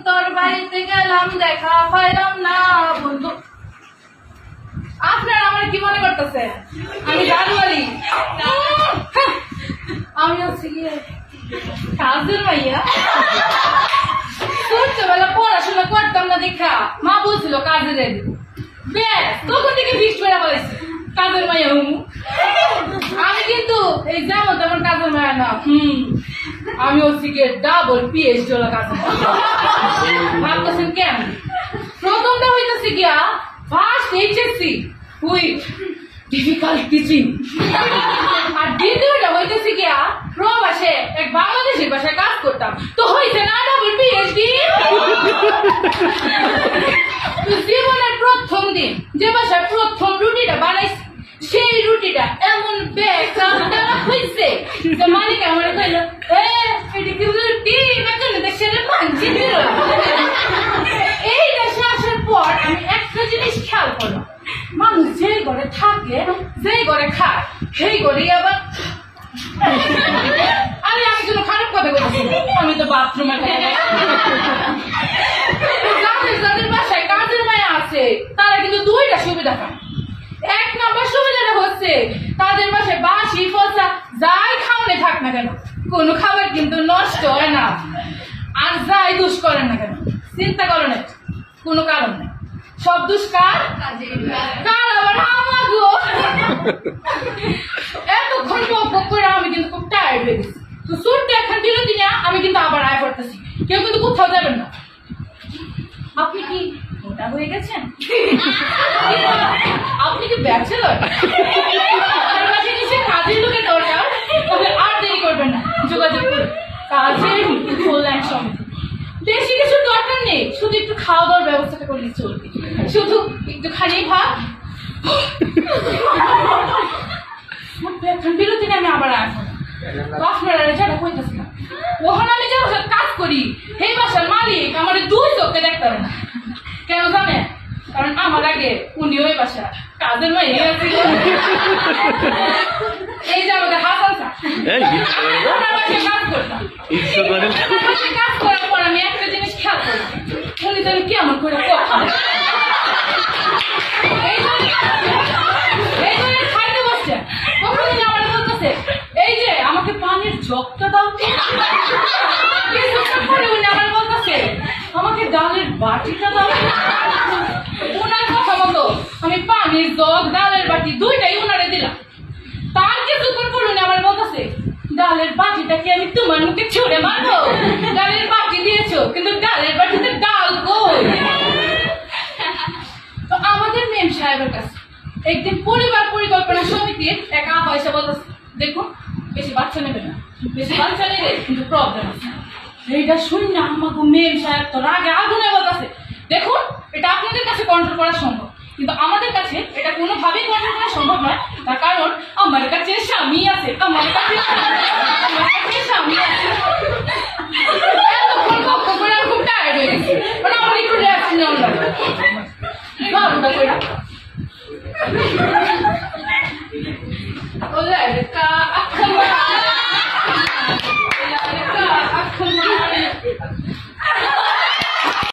তোর বাড়িতে গেলাম দেখা পাইলাম না বন্ধু। আপনারা আমার কি মনে করতেছে আমি গাড়ি আমি হচ্ছে গিয়ে কাজের মাইয়া। ছোটবেলা পড়াশোনা করতাম না দেখা মা বলছিল কাজে যাইবে, ব্যাস তখন থেকে ফিক্স করে বলেছি কাজের মাইয়া হুমু। আমি কিন্তু এই যেমন তেমন কাজের মাইয়া না, আমি হচ্ছে গিয়ে ডাবল পিএইচডি ওলা কাজের। ভাবতেছেন কেন? প্রথমটা হইতেছে গিয়া first HSC with difficult teaching, আর দ্বিতীয়টা হইতেছে গিয়া প্রবাসে এক বাংলাদেশের ভাষায় কাজ করতাম, তো হইছে না ডাবল পিএইচডি। জীবনের প্রথম দিন যে ভাষায় প্রথম রুটিটা বানাইছি সেই রুটিটা এমন বেকার হয়েছে যে মালিক আমার কইল এটা কি রুটি নাকি দেশের মানছি দিল। এই দেশে আসার পর আমি একটা জিনিস খেয়াল করলাম, মানুষ যেই ঘরে থাকে যেই ঘরে খায় সেই ঘরেই আবার আমি কোনো খারাপ কথা বলছি, আমি তো বাথরুমে যাদের বাসায় কাজের মায়া আছে তারা কিন্তু দুইটা সুবিধা পায়। এক নম্বর সুবিধাটা হচ্ছে তাদের বাসায় বাসি ফসা যাই খাওয়ানে থাক না কেন কোনো খাবার কিন্তু নষ্ট হয় না, আর যাই দুষ করেন না কেন চিন্তা করেন কোনো কারণ নেই, সব দুষ কার কার আবার আমাগো। এতক্ষণ বক করে আমি কিন্তু খুব টায়ার্ড হয়ে গেছি, তো ছোট্ট এখন বিরতি নিয়ে আমি কিন্তু আবার আয় করতেছি, কেউ কিন্তু কোথাও যাবেন না। আপনি কি মোটা হয়ে গেছেন? আপনি কি ব্যাচেলর? কাজের লোকের দরকার, তবে আর দেরি করবেন না, যোগাযোগ করুন কাজের কল্যাণ সমিতি। বেশি কিছু দরকার নেই, শুধু একটু খাওয়া দাওয়ার ব্যবস্থাটা করলে চলবে, শুধু একটু খালি ভাত। এখন বিরতি নিয়ে আমি আবার আসবো, আপনারা যেটা কইতেছি না ওখানে আমি যে বাসার কাজ করি সেই বাসার মালিক আমার দুই চোখে দেখতে পারে না। কেন জানে? কারণ আমার আগে উনি ওই বাসা কাজের মাইয়া ছিল। এই যে আমাদের হাসান স্যার ওনার বাসায় কাজ করতাম, কাজ করার পর আমি একটা জিনিস খেয়াল করলাম, উনি যেন কেমন করে কথা খাইতে বসছে, কখন আমার বলতেছে এই যে আমাকে পানির জগটা দাও, পরে উনি আমার বলতেছে আমাকে ডালের বাটিটা দাও। ওনার কথা মতো আমি পানির জগ ডালের বাটি দুইটাই ওনারে দিলাম, তার কিছুক্ষণ পর উনি আমার বলতেছে ডালের বাটিটা কি আমি তোমার মুখে ছুঁড়ে মারবো? ডালের বাটি দিয়েছো কিন্তু ডালের বাটিতে ডাল কই? তো আমাদের মেম সাহেবের কাছে একদিন পরিবার পরিকল্পনা সমিতির এক পয়সা বলতেছে দেখুন বেশি বাচ্চা নেবে না, বেশি বাচ্চা নেবে কিন্তু প্রবলেম আছে। এইটা শুনি না আমাকে মেম সাহেব তো রাগে আগুনে বলতেছে দেখুন এটা আপনাদের কাছে কন্ট্রোল করা সম্ভব, কিন্তু আমাদের কাছে এটা কোনোভাবেই কন্ট্রোল করা সম্ভব নয়, তার কারণ আমার কাছে স্বামী আছে, আমার কাছে স্বামী আছে। এতক্ষণ পক্ষ করে আমি খুব টায়ার্ড হয়ে গেছি, মানে আমার একটু রেস্ট নেওয়া লাগে। ওটা কইরা